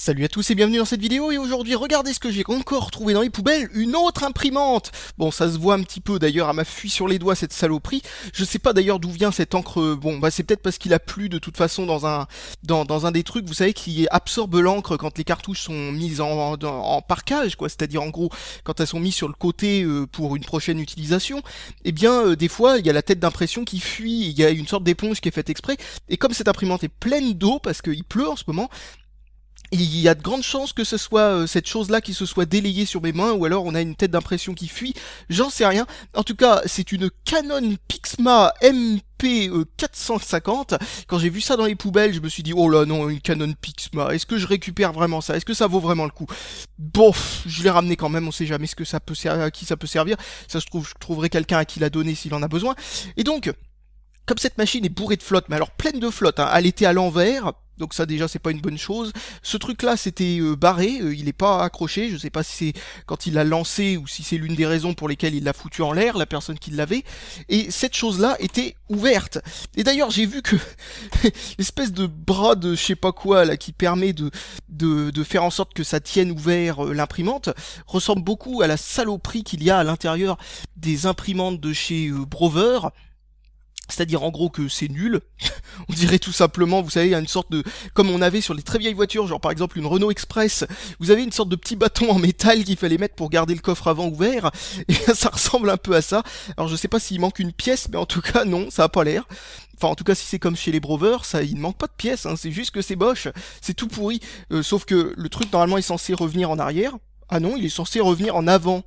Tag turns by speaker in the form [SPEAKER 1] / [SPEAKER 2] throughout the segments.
[SPEAKER 1] Salut à tous et bienvenue dans cette vidéo et aujourd'hui regardez ce que j'ai encore trouvé dans les poubelles, une autre imprimante. Bon, ça se voit un petit peu d'ailleurs à ma fuite sur les doigts cette saloperie. Je sais pas d'ailleurs d'où vient cette encre. Bon, bah c'est peut-être parce qu'il a plu de toute façon dans un des trucs, vous savez, qui absorbe l'encre quand les cartouches sont mises en parquage, quoi. C'est-à-dire en gros quand elles sont mises sur le côté pour une prochaine utilisation. Eh bien des fois il y a la tête d'impression qui fuit, il y a une sorte d'éponge qui est faite exprès. Et comme cette imprimante est pleine d'eau parce qu'il pleut en ce moment, il y a de grandes chances que ce soit cette chose-là qui se soit délayée sur mes mains, ou alors on a une tête d'impression qui fuit, j'en sais rien. En tout cas, c'est une Canon Pixma MP 450. Quand j'ai vu ça dans les poubelles, je me suis dit, oh là non, une Canon Pixma, est-ce que je récupère vraiment ça? Est-ce que ça vaut vraiment le coup? Bon, je l'ai ramené quand même, on sait jamais ce que ça peut à qui ça peut servir. Ça se trouve, je trouverai quelqu'un à qui la donner s'il en a besoin. Et donc, comme cette machine est bourrée de flotte, mais alors pleine de flotte, hein, elle était à l'envers, donc ça déjà c'est pas une bonne chose. Ce truc là c'était barré, il est pas accroché, je sais pas si c'est quand il l'a lancé ou si c'est l'une des raisons pour lesquelles il l'a foutu en l'air, la personne qui l'avait. Et cette chose là était ouverte. Et d'ailleurs j'ai vu que l'espèce de bras de je sais pas quoi là qui permet de faire en sorte que ça tienne ouvert l'imprimante ressemble beaucoup à la saloperie qu'il y a à l'intérieur des imprimantes de chez Brover. C'est-à-dire en gros que c'est nul. On dirait tout simplement, vous savez, il y a une sorte de... Comme on avait sur les très vieilles voitures, genre par exemple une Renault Express, vous avez une sorte de petit bâton en métal qu'il fallait mettre pour garder le coffre avant ouvert, et ça ressemble un peu à ça. Alors je sais pas s'il manque une pièce, mais en tout cas non, ça a pas l'air. Enfin en tout cas si c'est comme chez les Brovers, ça, il ne manque pas de pièces, hein, c'est juste que c'est moche, c'est tout pourri. Sauf que le truc normalement est censé revenir en arrière. Ah non, il est censé revenir en avant.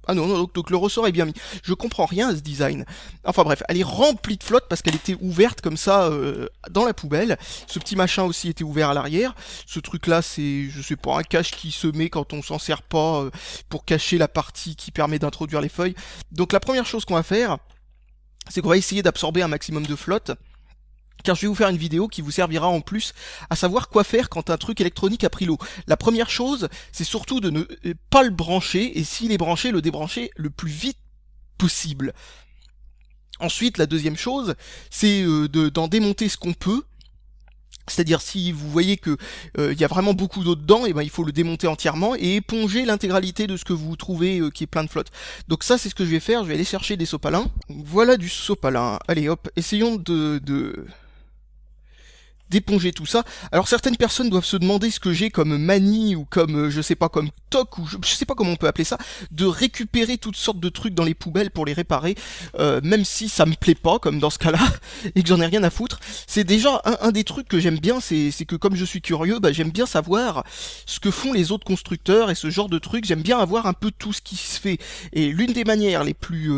[SPEAKER 1] Ah non, non, donc le ressort est bien mis. Je comprends rien à ce design. Enfin bref, elle est remplie de flotte parce qu'elle était ouverte comme ça dans la poubelle. Ce petit machin aussi était ouvert à l'arrière. Ce truc là c'est, je sais pas, un cache qui se met quand on s'en sert pas pour cacher la partie qui permet d'introduire les feuilles. Donc la première chose qu'on va faire, c'est qu'on va essayer d'absorber un maximum de flotte. Car je vais vous faire une vidéo qui vous servira en plus à savoir quoi faire quand un truc électronique a pris l'eau. La première chose, c'est surtout de ne pas le brancher, et s'il est branché, le débrancher le plus vite possible. Ensuite, la deuxième chose, c'est d'en démonter ce qu'on peut. C'est-à-dire si vous voyez que il y a vraiment beaucoup d'eau dedans, et ben il faut le démonter entièrement et éponger l'intégralité de ce que vous trouvez qui est plein de flotte. Donc ça c'est ce que je vais faire, je vais aller chercher des sopalins. Voilà du sopalin. Allez hop, essayons d'éponger tout ça. Alors certaines personnes doivent se demander ce que j'ai comme manie ou comme je sais pas, comme toc, ou je sais pas comment on peut appeler ça, de récupérer toutes sortes de trucs dans les poubelles pour les réparer, même si ça me plaît pas comme dans ce cas-là et que j'en ai rien à foutre. C'est déjà un des trucs que j'aime bien, c'est que comme je suis curieux, bah, j'aime bien savoir ce que font les autres constructeurs et ce genre de trucs. J'aime bien avoir un peu tout ce qui se fait. Et l'une des manières les plus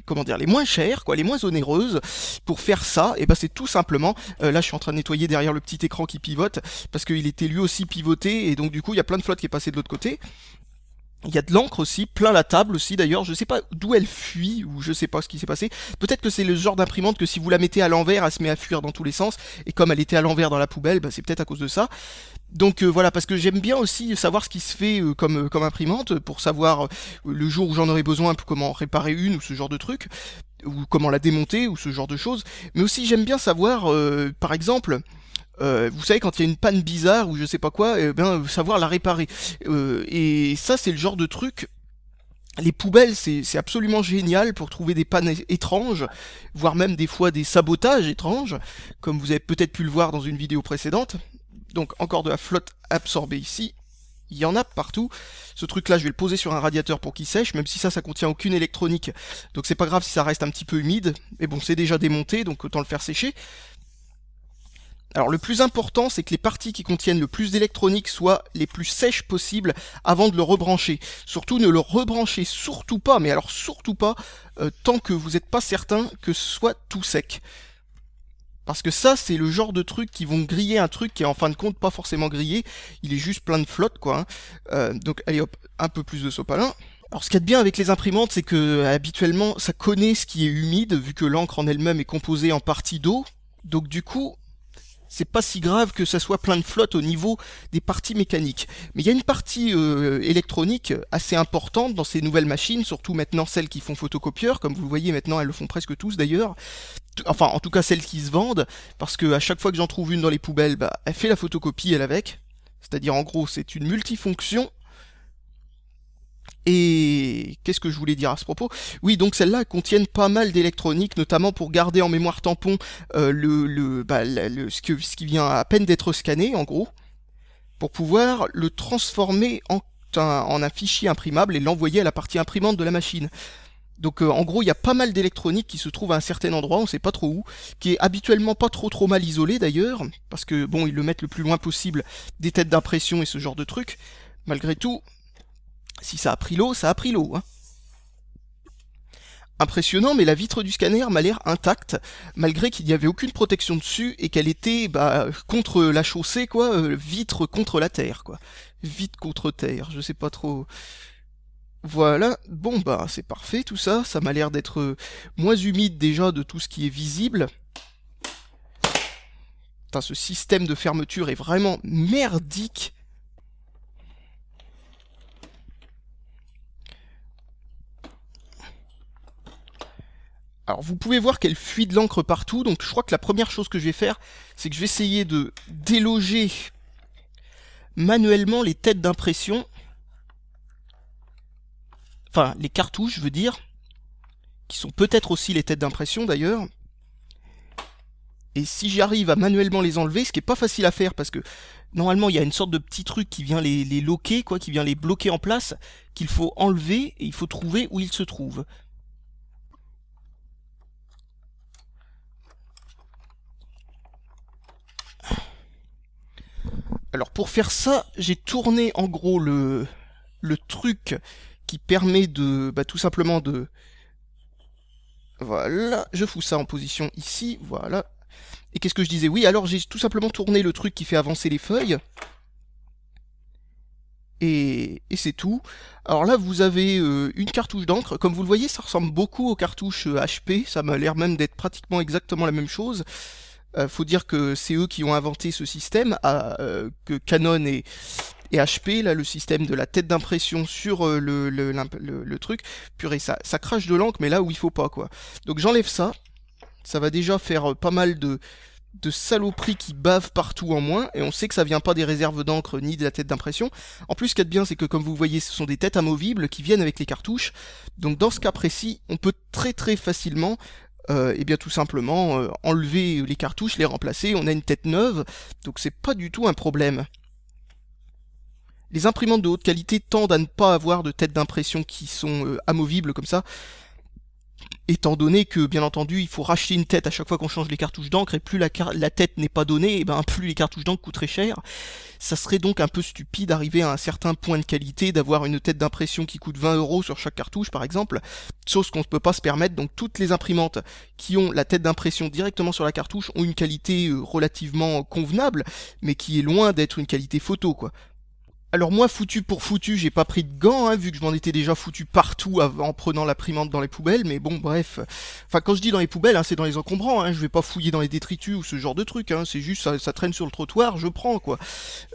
[SPEAKER 1] comment dire, les moins chères, quoi, les moins onéreuses pour faire ça, et bah c'est tout simplement là je suis en train de nettoyer derrière le petit écran qui pivote parce qu'il était lui aussi pivoté, et donc du coup il y a plein de flotte qui est passée de l'autre côté. Il y a de l'encre aussi, plein la table aussi d'ailleurs, je sais pas d'où elle fuit, ou je sais pas ce qui s'est passé. Peut-être que c'est le genre d'imprimante que si vous la mettez à l'envers, elle se met à fuir dans tous les sens, et comme elle était à l'envers dans la poubelle, bah, c'est peut-être à cause de ça. Donc voilà, parce que j'aime bien aussi savoir ce qui se fait comme imprimante, pour savoir le jour où j'en aurai besoin, comment réparer une, ou ce genre de truc, ou comment la démonter, ou ce genre de choses. Mais aussi j'aime bien savoir, par exemple... vous savez, quand il y a une panne bizarre ou je sais pas quoi, savoir la réparer. Et ça, c'est le genre de truc. Les poubelles, c'est absolument génial pour trouver des pannes étranges, voire même des fois des sabotages étranges, comme vous avez peut-être pu le voir dans une vidéo précédente. Donc encore de la flotte absorbée ici. Il y en a partout. Ce truc là je vais le poser sur un radiateur pour qu'il sèche, même si ça contient aucune électronique, donc c'est pas grave si ça reste un petit peu humide, mais bon c'est déjà démonté donc autant le faire sécher. Alors le plus important, c'est que les parties qui contiennent le plus d'électronique soient les plus sèches possibles avant de le rebrancher. Surtout ne le rebranchez surtout pas, mais alors surtout pas, tant que vous n'êtes pas certain que ce soit tout sec. Parce que ça, c'est le genre de truc qui vont griller un truc qui est en fin de compte pas forcément grillé, il est juste plein de flotte quoi. Hein. Donc allez hop, un peu plus de sopalin. Alors ce qu'il y a de bien avec les imprimantes, c'est que habituellement ça connaît ce qui est humide, vu que l'encre en elle-même est composée en partie d'eau. Donc du coup, c'est pas si grave que ça soit plein de flotte au niveau des parties mécaniques. Mais il y a une partie électronique assez importante dans ces nouvelles machines, surtout maintenant celles qui font photocopieur, comme vous le voyez maintenant elles le font presque tous d'ailleurs. Enfin en tout cas celles qui se vendent, parce que à chaque fois que j'en trouve une dans les poubelles, bah, elle fait la photocopie elle avec. C'est-à-dire en gros c'est une multifonction. Et qu'est-ce que je voulais dire à ce propos? Oui, donc celles-là contiennent pas mal d'électronique, notamment pour garder en mémoire tampon ce qui vient à peine d'être scanné, en gros, pour pouvoir le transformer en un fichier imprimable et l'envoyer à la partie imprimante de la machine. Donc en gros, il y a pas mal d'électronique qui se trouve à un certain endroit, on sait pas trop où, qui est habituellement pas trop mal isolé d'ailleurs, parce que bon, ils le mettent le plus loin possible des têtes d'impression et ce genre de trucs. Malgré tout, si ça a pris l'eau, ça a pris l'eau, hein. Impressionnant, mais la vitre du scanner m'a l'air intacte, malgré qu'il n'y avait aucune protection dessus et qu'elle était contre la chaussée, quoi, vitre contre la terre, quoi. Vitre contre terre, je sais pas trop. Voilà, bon bah c'est parfait tout ça, ça m'a l'air d'être moins humide déjà de tout ce qui est visible. Putain, ce système de fermeture est vraiment merdique. Alors vous pouvez voir qu'elle fuit de l'encre partout, donc je crois que la première chose que je vais faire, c'est que je vais essayer de déloger manuellement les têtes d'impression. Enfin, les cartouches, je veux dire, qui sont peut-être aussi les têtes d'impression d'ailleurs. Et si j'arrive à manuellement les enlever, ce qui est pas facile à faire parce que normalement il y a une sorte de petit truc qui vient les loquer, quoi, qui vient les bloquer en place, qu'il faut enlever et il faut trouver où ils se trouvent. Alors pour faire ça, j'ai tourné en gros le truc qui permet de tout simplement de... Voilà, je fous ça en position ici, voilà. Et qu'est-ce que je disais? Oui, alors j'ai tout simplement tourné le truc qui fait avancer les feuilles. Et c'est tout. Alors là, vous avez une cartouche d'encre. Comme vous le voyez, ça ressemble beaucoup aux cartouches HP. Ça m'a l'air même d'être pratiquement exactement la même chose. Faut dire que c'est eux qui ont inventé ce système, que Canon et HP, là, le système de la tête d'impression sur le truc. Purée, ça crache de l'encre, mais là où il faut pas, quoi. Donc j'enlève ça. Ça va déjà faire pas mal de saloperies qui bavent partout en moins, et on sait que ça vient pas des réserves d'encre ni de la tête d'impression. En plus, ce qu'il y a de bien, c'est que comme vous voyez, ce sont des têtes amovibles qui viennent avec les cartouches. Donc dans ce cas précis, on peut très facilement et bien tout simplement enlever les cartouches, les remplacer, on a une tête neuve, donc c'est pas du tout un problème. Les imprimantes de haute qualité tendent à ne pas avoir de têtes d'impression qui sont amovibles comme ça, étant donné que, bien entendu, il faut racheter une tête à chaque fois qu'on change les cartouches d'encre, et plus la tête n'est pas donnée, et ben plus les cartouches d'encre coûteraient cher. Ça serait donc un peu stupide d'arriver à un certain point de qualité, d'avoir une tête d'impression qui coûte 20 € sur chaque cartouche, par exemple, chose qu'on ne peut pas se permettre. Donc toutes les imprimantes qui ont la tête d'impression directement sur la cartouche ont une qualité relativement convenable, mais qui est loin d'être une qualité photo, quoi. Alors moi, foutu pour foutu, j'ai pas pris de gants, hein, vu que je m'en étais déjà foutu partout en prenant l'imprimante dans les poubelles, mais bon, bref. Enfin, quand je dis dans les poubelles, hein, c'est dans les encombrants, hein, je vais pas fouiller dans les détritus ou ce genre de truc, hein, c'est juste, ça traîne sur le trottoir, je prends, quoi.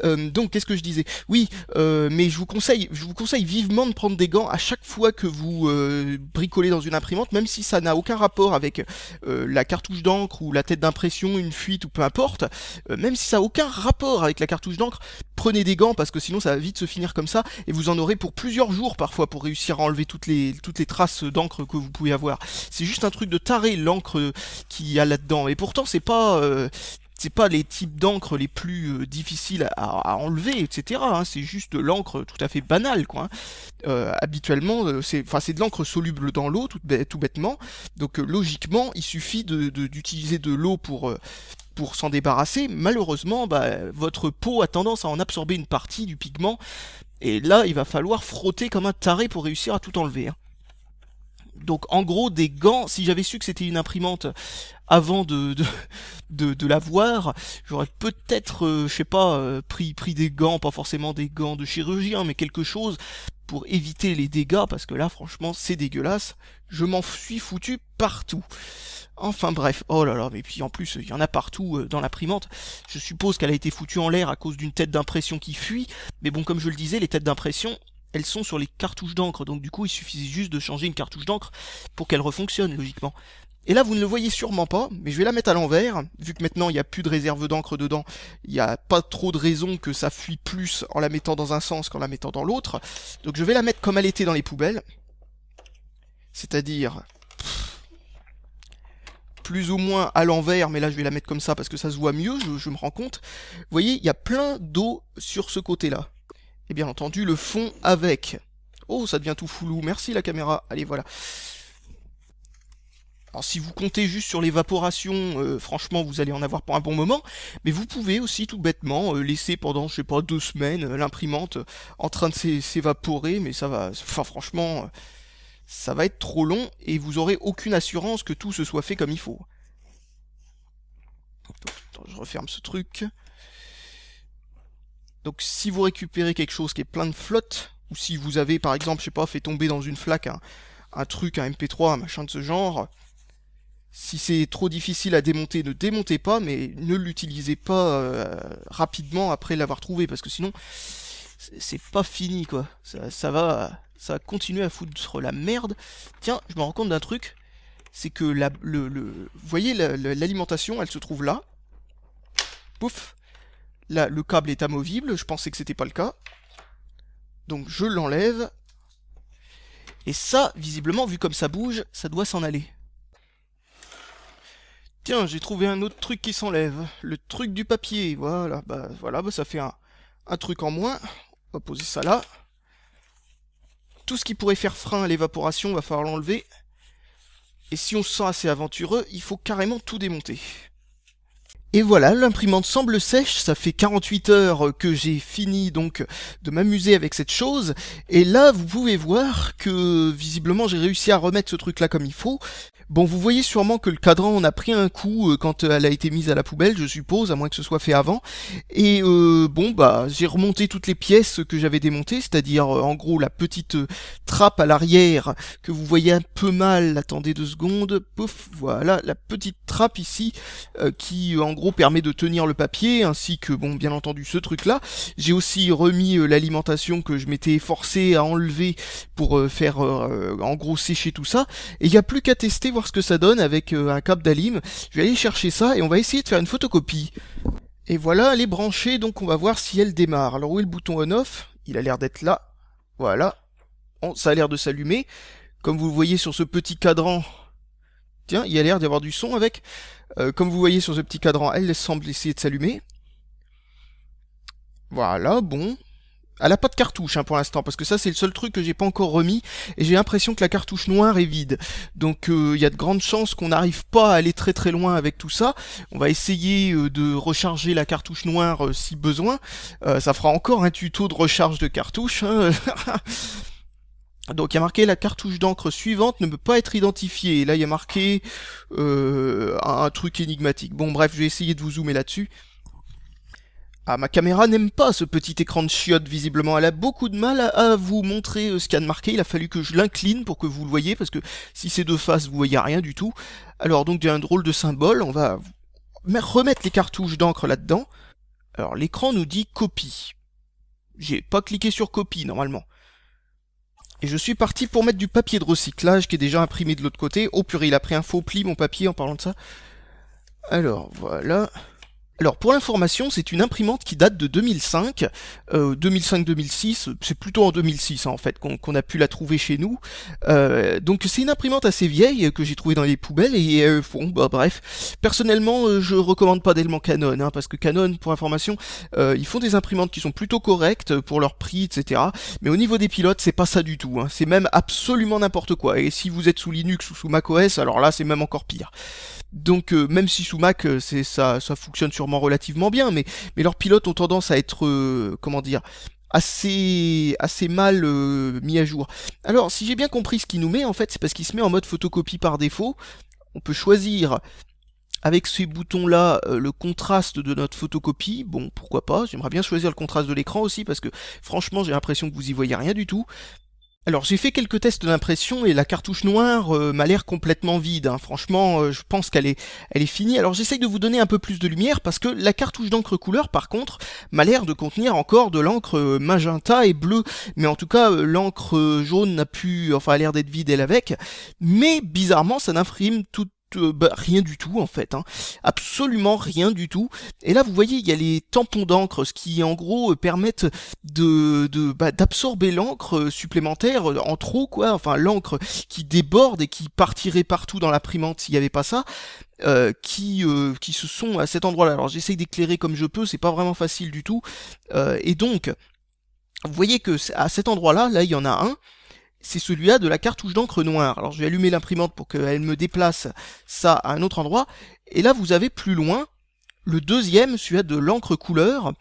[SPEAKER 1] Donc, qu'est-ce que je disais? Oui, mais je vous conseille vivement de prendre des gants à chaque fois que vous bricolez dans une imprimante, même si ça n'a aucun rapport avec la cartouche d'encre ou la tête d'impression, une fuite ou peu importe, même si ça n'a aucun rapport avec la cartouche d'encre, prenez des gants parce que sinon ça va vite se finir comme ça et vous en aurez pour plusieurs jours parfois pour réussir à enlever toutes les traces d'encre que vous pouvez avoir. C'est juste un truc de taré l'encre qu'il y a là-dedans et pourtant c'est pas les types d'encre les plus difficiles à enlever, etc. Hein. C'est juste de l'encre tout à fait banale, quoi. Hein. Habituellement, c'est de l'encre soluble dans l'eau, tout bêtement. Donc logiquement, il suffit d'utiliser de l'eau pour s'en débarrasser. Malheureusement, votre peau a tendance à en absorber une partie du pigment, et là, il va falloir frotter comme un taré pour réussir à tout enlever. Hein. Donc en gros des gants, si j'avais su que c'était une imprimante avant de la voir, j'aurais peut-être, je sais pas, pris des gants, pas forcément des gants de chirurgien, mais quelque chose pour éviter les dégâts, parce que là franchement c'est dégueulasse, je m'en suis foutu partout. Enfin bref, oh là là, mais puis en plus il y en a partout dans l'imprimante, je suppose qu'elle a été foutue en l'air à cause d'une tête d'impression qui fuit, mais bon comme je le disais, les têtes d'impression, elles sont sur les cartouches d'encre, donc du coup il suffisait juste de changer une cartouche d'encre pour qu'elle refonctionne logiquement. Et là, vous ne le voyez sûrement pas, mais je vais la mettre à l'envers, vu que maintenant il n'y a plus de réserve d'encre dedans, il n'y a pas trop de raison que ça fuit plus en la mettant dans un sens qu'en la mettant dans l'autre. Donc je vais la mettre comme elle était dans les poubelles, c'est-à-dire plus ou moins à l'envers, mais là je vais la mettre comme ça parce que ça se voit mieux, je me rends compte. Vous voyez, il y a plein d'eau sur ce côté-là. Et bien entendu, le fond avec. Oh, ça devient tout foulou, merci la caméra, allez voilà. Alors si vous comptez juste sur l'évaporation, franchement vous allez en avoir pour un bon moment, mais vous pouvez aussi tout bêtement laisser pendant, je sais pas, 2 semaines l'imprimante en train de s'évaporer, mais ça va, enfin franchement, ça va être trop long et vous aurez aucune assurance que tout se soit fait comme il faut. Attends, je referme ce truc. Donc si vous récupérez quelque chose qui est plein de flotte, ou si vous avez par exemple, je sais pas, fait tomber dans une flaque un truc, un MP3, un machin de ce genre, si c'est trop difficile à démonter, ne démontez pas, mais ne l'utilisez pas rapidement après l'avoir trouvé, parce que sinon, c'est pas fini, quoi. Ça va continuer à foutre la merde. Tiens, je me rends compte d'un truc, c'est que vous voyez, l'alimentation, elle se trouve là. Pouf. Là, le câble est amovible, je pensais que c'était pas le cas. Donc je l'enlève. Et ça, visiblement, vu comme ça bouge, ça doit s'en aller. Tiens, j'ai trouvé un autre truc qui s'enlève. Le truc du papier, voilà. Bah ça fait un truc en moins. On va poser ça là. Tout ce qui pourrait faire frein à l'évaporation, va falloir l'enlever. Et si on se sent assez aventureux, il faut carrément tout démonter. Et voilà, l'imprimante semble sèche, ça fait 48 heures que j'ai fini donc de m'amuser avec cette chose, et là vous pouvez voir que visiblement j'ai réussi à remettre ce truc là comme il faut. Bon, vous voyez sûrement que le cadran en a pris un coup quand elle a été mise à la poubelle, je suppose, à moins que ce soit fait avant. Et bon, bah, j'ai remonté toutes les pièces que j'avais démontées, c'est-à-dire en gros la petite trappe à l'arrière que vous voyez un peu mal. Attendez 2 secondes, pouf, voilà, la petite trappe ici qui en gros permet de tenir le papier, ainsi que, bon, bien entendu, ce truc-là. J'ai aussi remis l'alimentation que je m'étais forcé à enlever pour faire en gros sécher tout ça. Et il n'y a plus qu'à tester, voir ce que ça donne avec un câble d'alim. Je vais aller chercher ça et on va essayer de faire une photocopie. Et voilà, elle est branchée, donc on va voir si elle démarre. Alors où est le bouton on-off? Il a l'air d'être là. Voilà. Bon, ça a l'air de s'allumer. Comme vous le voyez sur ce petit cadran, tiens, il y a l'air d'y avoir du son avec. Comme vous voyez sur ce petit cadran, elle semble essayer de s'allumer. Voilà, bon. Elle a pas de cartouche pour l'instant, parce que ça c'est le seul truc que j'ai pas encore remis, et j'ai l'impression que la cartouche noire est vide. Donc il y a de grandes chances qu'on n'arrive pas à aller très très loin avec tout ça. On va essayer de recharger la cartouche noire si besoin. Ça fera encore un tuto de recharge de cartouche. Hein. Donc il y a marqué la cartouche d'encre suivante ne peut pas être identifiée. Et là il y a marqué un truc énigmatique. Bon bref, je vais essayer de vous zoomer là-dessus. Ah, ma caméra n'aime pas ce petit écran de chiotte, visiblement. Elle a beaucoup de mal à vous montrer ce qu'il y a de marqué. Il a fallu que je l'incline pour que vous le voyez, parce que si c'est de face, vous voyez rien du tout. Alors donc il y a un drôle de symbole. On va remettre les cartouches d'encre là-dedans. Alors l'écran nous dit copie. J'ai pas cliqué sur copie normalement. Et je suis parti pour mettre du papier de recyclage qui est déjà imprimé de l'autre côté. Oh purée, il a pris un faux pli mon papier en parlant de ça. Alors voilà. Alors pour l'information, c'est une imprimante qui date de 2005, 2005-2006, c'est plutôt en 2006 en fait qu'on a pu la trouver chez nous. Donc c'est une imprimante assez vieille que j'ai trouvée dans les poubelles et bon bah bref, personnellement je recommande pas d'éléments Canon, parce que Canon pour information, ils font des imprimantes qui sont plutôt correctes pour leur prix etc. Mais au niveau des pilotes c'est pas ça du tout, c'est même absolument n'importe quoi. Et si vous êtes sous Linux ou sous macOS, alors là c'est même encore pire. Donc même si sous Mac ça fonctionne sûrement relativement bien, mais leurs pilotes ont tendance à être comment dire assez mal mis à jour. Alors si j'ai bien compris ce qu'il nous met en fait, c'est parce qu'il se met en mode photocopie par défaut. On peut choisir avec ces boutons là le contraste de notre photocopie. Bon pourquoi pas, j'aimerais bien choisir le contraste de l'écran aussi parce que franchement j'ai l'impression que vous y voyez rien du tout. Alors j'ai fait quelques tests d'impression et la cartouche noire m'a l'air complètement vide. Franchement, je pense qu'elle est finie. Alors j'essaye de vous donner un peu plus de lumière parce que la cartouche d'encre couleur, par contre, m'a l'air de contenir encore de l'encre magenta et bleue. Mais en tout cas, l'encre jaune a l'air d'être vide elle avec. Mais bizarrement, ça n'imprime rien du tout en fait, hein. Absolument rien du tout. Et là vous voyez il y a les tampons d'encre, ce qui en gros permettent d'absorber l'encre supplémentaire en trop quoi, enfin l'encre qui déborde et qui partirait partout dans l'imprimante s'il n'y avait pas ça, qui se sont à cet endroit-là. Alors j'essaye d'éclairer comme je peux, c'est pas vraiment facile du tout. Et donc vous voyez que à cet endroit-là, là il y en a un. C'est celui-là de la cartouche d'encre noire. Alors je vais allumer l'imprimante pour qu'elle me déplace ça à un autre endroit. Et là vous avez plus loin le deuxième, celui-là de l'encre couleur,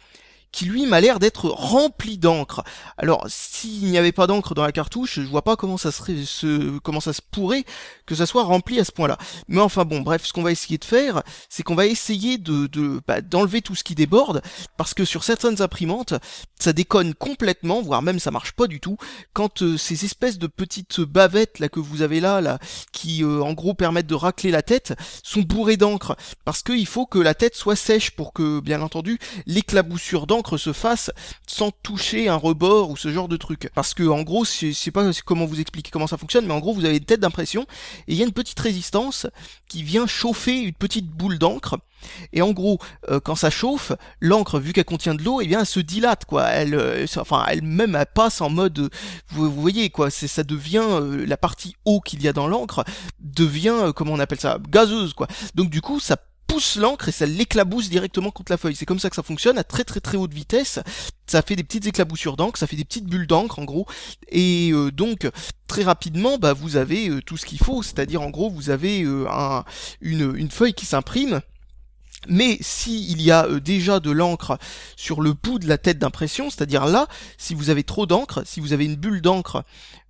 [SPEAKER 1] qui lui m'a l'air d'être rempli d'encre. Alors s'il n'y avait pas d'encre dans la cartouche, je vois pas comment ça se pourrait que ça soit rempli à ce point-là. Mais enfin bon, bref, ce qu'on va essayer de faire, c'est qu'on va essayer d'enlever tout ce qui déborde, parce que sur certaines imprimantes, ça déconne complètement, voire même ça marche pas du tout, quand ces espèces de petites bavettes là que vous avez là, qui en gros permettent de racler la tête, sont bourrées d'encre, parce qu'il faut que la tête soit sèche pour que, bien entendu, l'éclaboussure d'encre se fasse sans toucher un rebord ou ce genre de truc. Parce que en gros, je sais pas comment vous expliquer comment ça fonctionne, mais en gros vous avez une tête d'impression et il y a une petite résistance qui vient chauffer une petite boule d'encre. Et en gros, quand ça chauffe, l'encre, vu qu'elle contient de l'eau, eh bien, elle se dilate, quoi. Elle-même, elle passe en mode, vous voyez, quoi. Ça devient la partie eau qu'il y a dans l'encre devient, comment on appelle ça, gazeuse, quoi. Donc du coup, ça pousse l'encre et ça l'éclabousse directement contre la feuille. C'est comme ça que ça fonctionne à très très très haute vitesse. Ça fait des petites éclaboussures d'encre, ça fait des petites bulles d'encre en gros. Et donc très rapidement, vous avez tout ce qu'il faut. C'est-à-dire en gros, vous avez une feuille qui s'imprime. Mais s'il y a déjà de l'encre sur le bout de la tête d'impression, c'est-à-dire là, si vous avez trop d'encre, si vous avez une bulle d'encre,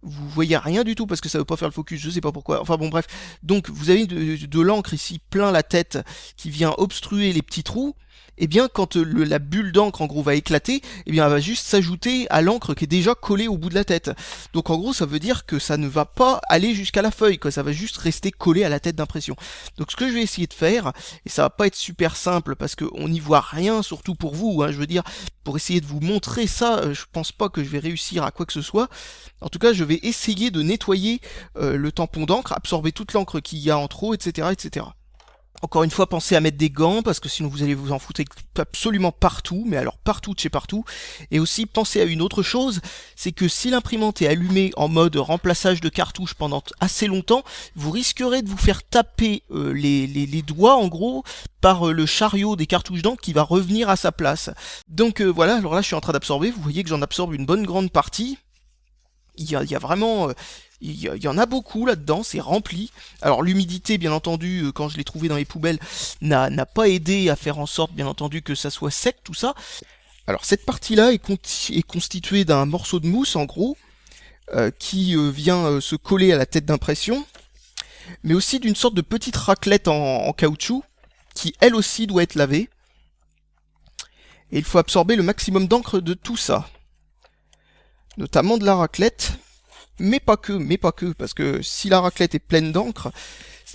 [SPEAKER 1] vous voyez rien du tout parce que ça veut pas faire le focus, je sais pas pourquoi. Enfin bon bref, donc vous avez de l'encre ici plein la tête qui vient obstruer les petits trous. Et bien quand la bulle d'encre en gros va éclater, et bien elle va juste s'ajouter à l'encre qui est déjà collée au bout de la tête. Donc en gros ça veut dire que ça ne va pas aller jusqu'à la feuille, quoi, ça va juste rester collé à la tête d'impression. Donc ce que je vais essayer de faire, et ça va pas être super simple parce qu'on n'y voit rien, surtout pour vous, hein, je veux dire, pour essayer de vous montrer ça, je pense pas que je vais réussir à quoi que ce soit. En tout cas je vais essayer de nettoyer le tampon d'encre, absorber toute l'encre qu'il y a en trop, etc. etc. Encore une fois, pensez à mettre des gants, parce que sinon vous allez vous en foutre absolument partout, mais alors partout de chez partout. Et aussi, pensez à une autre chose, c'est que si l'imprimante est allumée en mode remplaçage de cartouches pendant assez longtemps, vous risquerez de vous faire taper les doigts, en gros, par le chariot des cartouches d'encre qui va revenir à sa place. Donc voilà, alors là je suis en train d'absorber, vous voyez que j'en absorbe une bonne grande partie. Il y a vraiment... il y en a beaucoup là-dedans, c'est rempli. Alors l'humidité, bien entendu, quand je l'ai trouvé dans les poubelles, n'a pas aidé à faire en sorte, bien entendu, que ça soit sec, tout ça. Alors cette partie-là est constituée d'un morceau de mousse, en gros, qui vient se coller à la tête d'impression, mais aussi d'une sorte de petite raclette en caoutchouc, qui elle aussi doit être lavée. Et il faut absorber le maximum d'encre de tout ça. Notamment de la raclette, mais pas que, parce que si la raclette est pleine d'encre,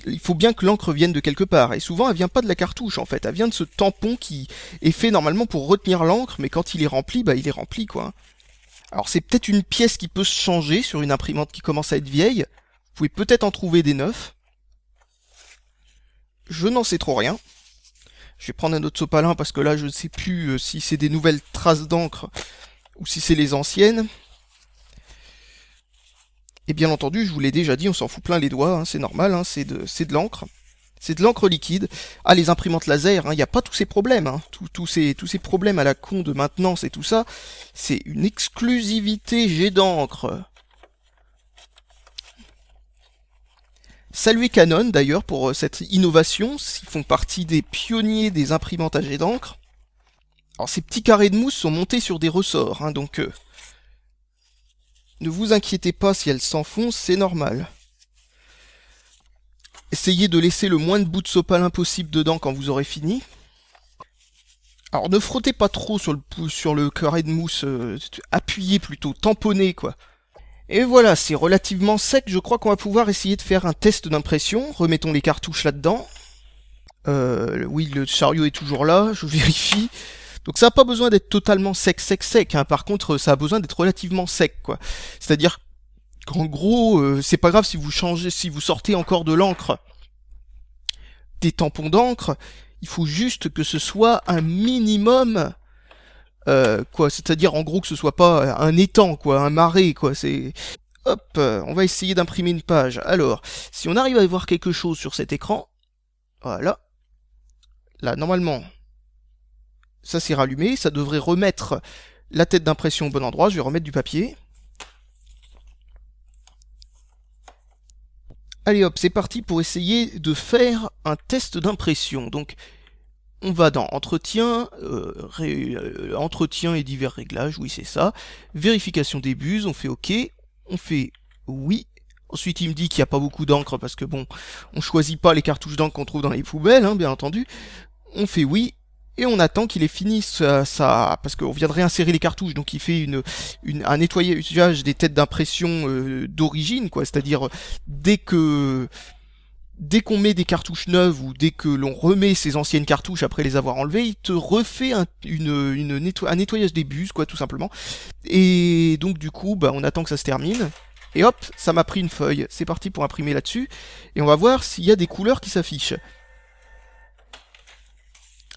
[SPEAKER 1] il faut bien que l'encre vienne de quelque part, et souvent elle vient pas de la cartouche en fait, elle vient de ce tampon qui est fait normalement pour retenir l'encre, mais quand il est rempli, il est rempli quoi. Alors c'est peut-être une pièce qui peut se changer sur une imprimante qui commence à être vieille, vous pouvez peut-être en trouver des neufs, je n'en sais trop rien. Je vais prendre un autre sopalin parce que là je ne sais plus si c'est des nouvelles traces d'encre ou si c'est les anciennes. Et bien entendu, je vous l'ai déjà dit, on s'en fout plein les doigts, hein, c'est normal, hein, c'est de l'encre. C'est de l'encre liquide. Ah, les imprimantes laser, il n'y a pas tous ces problèmes, hein, tous ces problèmes à la con de maintenance et tout ça. C'est une exclusivité jet d'encre. Saluez Canon d'ailleurs pour cette innovation, ils font partie des pionniers des imprimantes à jet d'encre. Alors ces petits carrés de mousse sont montés sur des ressorts, hein, donc... ne vous inquiétez pas si elles s'enfoncent, c'est normal. Essayez de laisser le moins de bouts de sopalin possible dedans quand vous aurez fini. Alors ne frottez pas trop sur le carré de mousse, appuyez plutôt, tamponnez quoi. Et voilà, c'est relativement sec, je crois qu'on va pouvoir essayer de faire un test d'impression. Remettons les cartouches là-dedans. Oui, le chariot est toujours là, je vérifie. Donc ça n'a pas besoin d'être totalement sec, hein. Par contre ça a besoin d'être relativement sec, quoi. C'est-à-dire qu'en gros, c'est pas grave si vous sortez encore de l'encre des tampons d'encre, il faut juste que ce soit un minimum, quoi, c'est-à-dire en gros que ce soit pas un étang, quoi, un marais, quoi, c'est... Hop, on va essayer d'imprimer une page. Alors, si on arrive à voir quelque chose sur cet écran, voilà, là, normalement, ça s'est rallumé, ça devrait remettre la tête d'impression au bon endroit, je vais remettre du papier. Allez hop, c'est parti pour essayer de faire un test d'impression. Donc, on va dans entretien, entretien et divers réglages, oui c'est ça. Vérification des buses, on fait OK, on fait oui. Ensuite il me dit qu'il n'y a pas beaucoup d'encre parce que bon, on choisit pas les cartouches d'encre qu'on trouve dans les poubelles, hein, bien entendu. On fait oui. Et on attend qu'il ait fini parce qu'on vient de réinsérer les cartouches, donc il fait un nettoyage des têtes d'impression d'origine, quoi. C'est-à-dire dès qu'on met des cartouches neuves ou dès que l'on remet ses anciennes cartouches après les avoir enlevées, il te refait un nettoyage des buses, quoi, tout simplement. Et donc du coup, bah, on attend que ça se termine. Et hop, ça m'a pris une feuille. C'est parti pour imprimer là-dessus. Et on va voir s'il y a des couleurs qui s'affichent.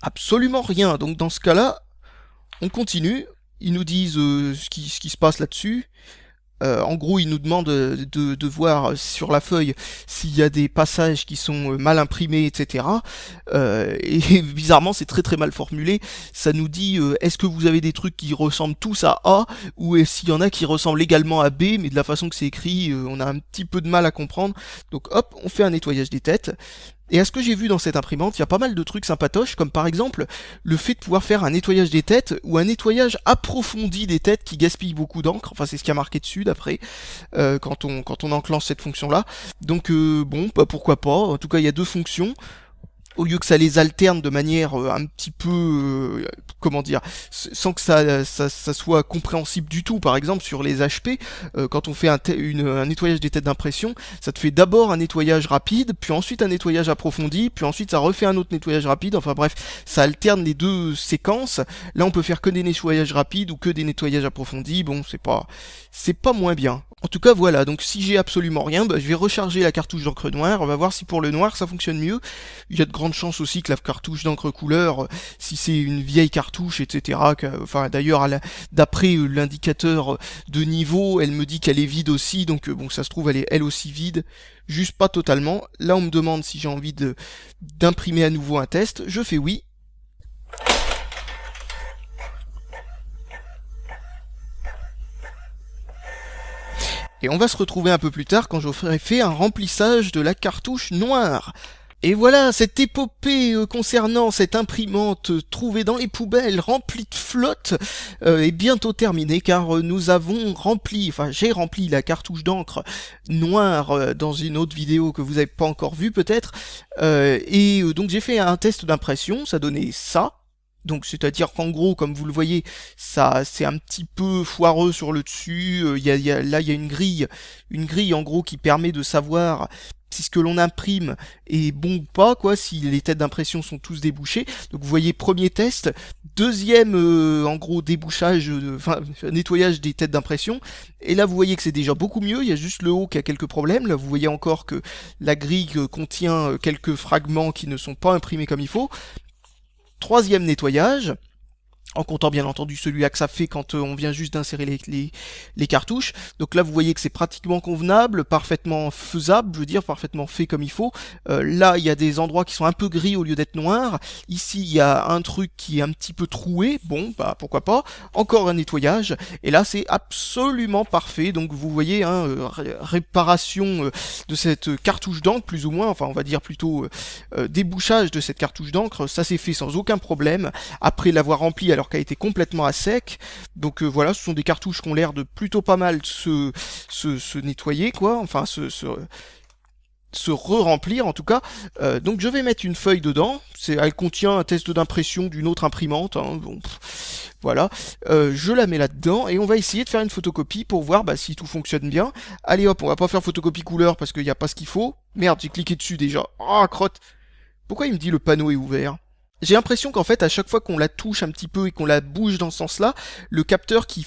[SPEAKER 1] Absolument rien. Donc dans ce cas-là, on continue. Ils nous disent ce qui se passe là-dessus. En gros, ils nous demandent de voir sur la feuille s'il y a des passages qui sont mal imprimés, etc. Et bizarrement, c'est très très mal formulé. Ça nous dit est-ce que vous avez des trucs qui ressemblent tous à A, ou s'il y en a qui ressemblent également à B, mais de la façon que c'est écrit, on a un petit peu de mal à comprendre. Donc hop, on fait un nettoyage des têtes. Et à ce que j'ai vu dans cette imprimante, il y a pas mal de trucs sympatoches, comme par exemple le fait de pouvoir faire un nettoyage des têtes ou un nettoyage approfondi des têtes qui gaspillent beaucoup d'encre. Enfin, c'est ce qui a marqué dessus d'après quand on enclenche cette fonction-là. Donc bon, bah pourquoi pas. En tout cas, il y a deux fonctions. Au lieu que ça les alterne de manière un petit peu, comment dire, sans que ça soit compréhensible du tout. Par exemple, sur les HP, quand on fait un nettoyage des têtes d'impression, ça te fait d'abord un nettoyage rapide, puis ensuite un nettoyage approfondi, puis ensuite ça refait un autre nettoyage rapide. Enfin bref, ça alterne les deux séquences. Là, on peut faire que des nettoyages rapides ou que des nettoyages approfondis. Bon, c'est pas moins bien. En tout cas, voilà, donc si j'ai absolument rien, bah, je vais recharger la cartouche d'encre noire, on va voir si pour le noir ça fonctionne mieux. Il y a de grandes chances aussi que la cartouche d'encre couleur, si c'est une vieille cartouche, etc., enfin d'ailleurs, d'après l'indicateur de niveau, elle me dit qu'elle est vide aussi, donc bon, ça se trouve, elle est elle aussi vide, juste pas totalement. Là, on me demande si j'ai envie d'imprimer à nouveau un test, je fais oui. Et on va se retrouver un peu plus tard quand j'aurai fait un remplissage de la cartouche noire. Et voilà, cette épopée concernant cette imprimante trouvée dans les poubelles remplie de flotte est bientôt terminée, car nous avons rempli, enfin j'ai rempli la cartouche d'encre noire dans une autre vidéo que vous n'avez pas encore vue peut-être, et donc j'ai fait un test d'impression, ça donnait ça. Donc c'est-à-dire qu'en gros, comme vous le voyez, ça c'est un petit peu foireux sur le dessus. Là il y a une grille en gros qui permet de savoir si ce que l'on imprime est bon ou pas, quoi, si les têtes d'impression sont tous débouchées. Donc vous voyez, premier test, deuxième en gros débouchage, enfin nettoyage des têtes d'impression. Et là vous voyez que c'est déjà beaucoup mieux, il y a juste le haut qui a quelques problèmes. Là vous voyez encore que la grille contient quelques fragments qui ne sont pas imprimés comme il faut. Troisième nettoyage, en comptant bien entendu celui-là que ça fait quand on vient juste d'insérer les cartouches. Donc là vous voyez que c'est pratiquement convenable, parfaitement faisable, je veux dire parfaitement fait comme il faut. Là il y a des endroits qui sont un peu gris au lieu d'être noirs. Ici il y a un truc qui est un petit peu troué, bon bah pourquoi pas. Encore un nettoyage, et là c'est absolument parfait. Donc vous voyez, hein, réparation de cette cartouche d'encre plus ou moins, enfin on va dire plutôt débouchage de cette cartouche d'encre, ça s'est fait sans aucun problème, après l'avoir rempli alors qu'elle était complètement à sec. Donc voilà, ce sont des cartouches qui ont l'air de plutôt pas mal se nettoyer, quoi, enfin se re-remplir en tout cas. Donc je vais mettre une feuille dedans, elle contient un test d'impression d'une autre imprimante, hein, bon, voilà, je la mets là-dedans et on va essayer de faire une photocopie pour voir si tout fonctionne bien. Allez hop, on va pas faire photocopie couleur parce qu'il n'y a pas ce qu'il faut. Merde, j'ai cliqué dessus déjà. Ah, crotte. Pourquoi il me dit le panneau est ouvert? J'ai l'impression qu'en fait, à chaque fois qu'on la touche un petit peu et qu'on la bouge dans ce sens-là, le capteur qui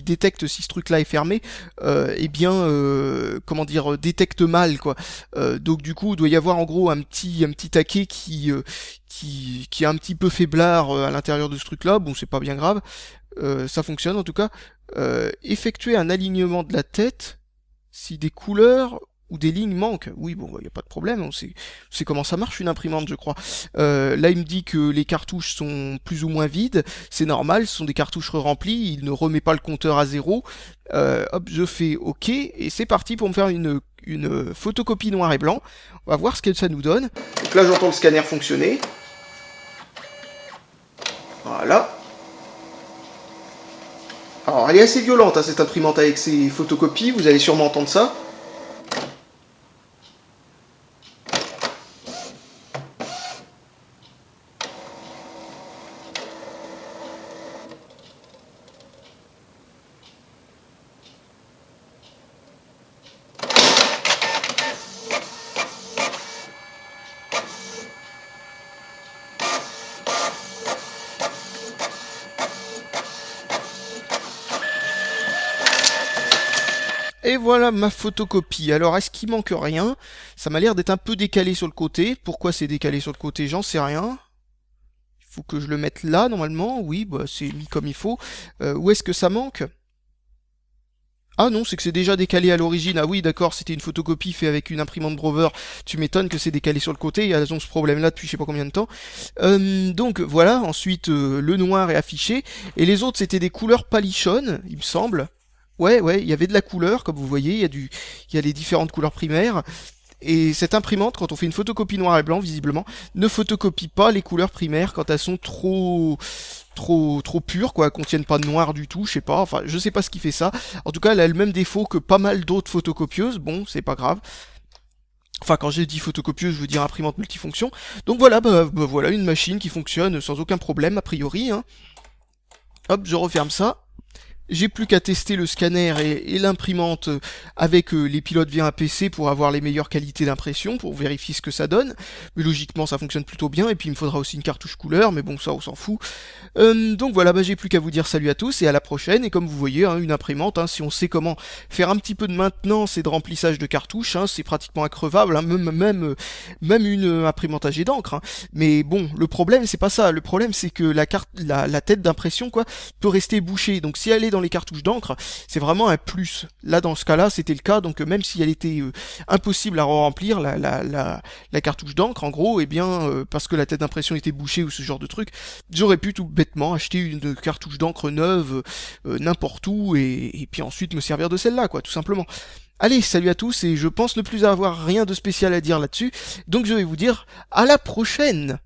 [SPEAKER 1] détecte si ce truc-là est fermé, eh bien, comment dire, détecte mal, quoi. Donc du coup, il doit y avoir en gros un petit taquet qui est un petit peu faiblard à l'intérieur de ce truc-là. Bon, c'est pas bien grave. Ça fonctionne en tout cas. Effectuer un alignement de la tête si des couleurs ou des lignes manquent. Oui, bon, il n'y a pas de problème, on sait comment ça marche une imprimante, je crois. Là, il me dit que les cartouches sont plus ou moins vides. C'est normal, ce sont des cartouches remplies, il ne remet pas le compteur à zéro. Hop, je fais OK, et c'est parti pour me faire une photocopie noir et blanc. On va voir ce que ça nous donne. Donc là, j'entends le scanner fonctionner. Voilà. Alors, elle est assez violente, hein, cette imprimante avec ses photocopies, vous allez sûrement entendre ça. Et voilà ma photocopie. Alors, est-ce qu'il manque rien? Ça m'a l'air d'être un peu décalé sur le côté. Pourquoi c'est décalé sur le côté? J'en sais rien. Il faut que je le mette là, normalement. Oui, bah, c'est mis comme il faut. Où est-ce que ça manque? Ah non, c'est que c'est déjà décalé à l'origine. Ah oui, d'accord, c'était une photocopie faite avec une imprimante Brover. Tu m'étonnes que c'est décalé sur le côté. Elles ont ce problème-là depuis je sais pas combien de temps. Donc voilà, ensuite le noir est affiché. Et les autres, c'était des couleurs palichonnes, il me semble. Ouais, ouais, il y avait de la couleur, comme vous voyez, il y a les différentes couleurs primaires. Et cette imprimante, quand on fait une photocopie noir et blanc, visiblement, ne photocopie pas les couleurs primaires quand elles sont trop pures, quoi, contiennent pas de noir du tout, je sais pas, enfin, je sais pas ce qui fait ça. En tout cas, elle a le même défaut que pas mal d'autres photocopieuses, bon, c'est pas grave. Enfin, quand j'ai dit photocopieuse, je veux dire imprimante multifonction. Donc voilà, voilà une machine qui fonctionne sans aucun problème, a priori, hein. Hop, je referme ça. J'ai plus qu'à tester le scanner et l'imprimante avec les pilotes via un PC pour avoir les meilleures qualités d'impression, pour vérifier ce que ça donne. Mais logiquement, ça fonctionne plutôt bien, et puis il me faudra aussi une cartouche couleur, mais bon, ça, on s'en fout. Donc voilà, j'ai plus qu'à vous dire salut à tous, et à la prochaine, et comme vous voyez, hein, une imprimante, hein, si on sait comment faire un petit peu de maintenance et de remplissage de cartouches, hein, c'est pratiquement increvable, hein, même une imprimante à jet d'encre. Hein. Mais bon, le problème, c'est pas ça, le problème, c'est que la tête d'impression, quoi, peut rester bouchée, donc si elle est dans les cartouches d'encre, c'est vraiment un plus. Là, dans ce cas-là, c'était le cas, donc même si elle était impossible à remplir, la cartouche d'encre, en gros, eh bien, parce que la tête d'impression était bouchée ou ce genre de truc, j'aurais pu tout bêtement acheter une cartouche d'encre neuve n'importe où et puis ensuite me servir de celle-là, quoi, tout simplement. Allez, salut à tous, et je pense ne plus avoir rien de spécial à dire là-dessus, donc je vais vous dire à la prochaine!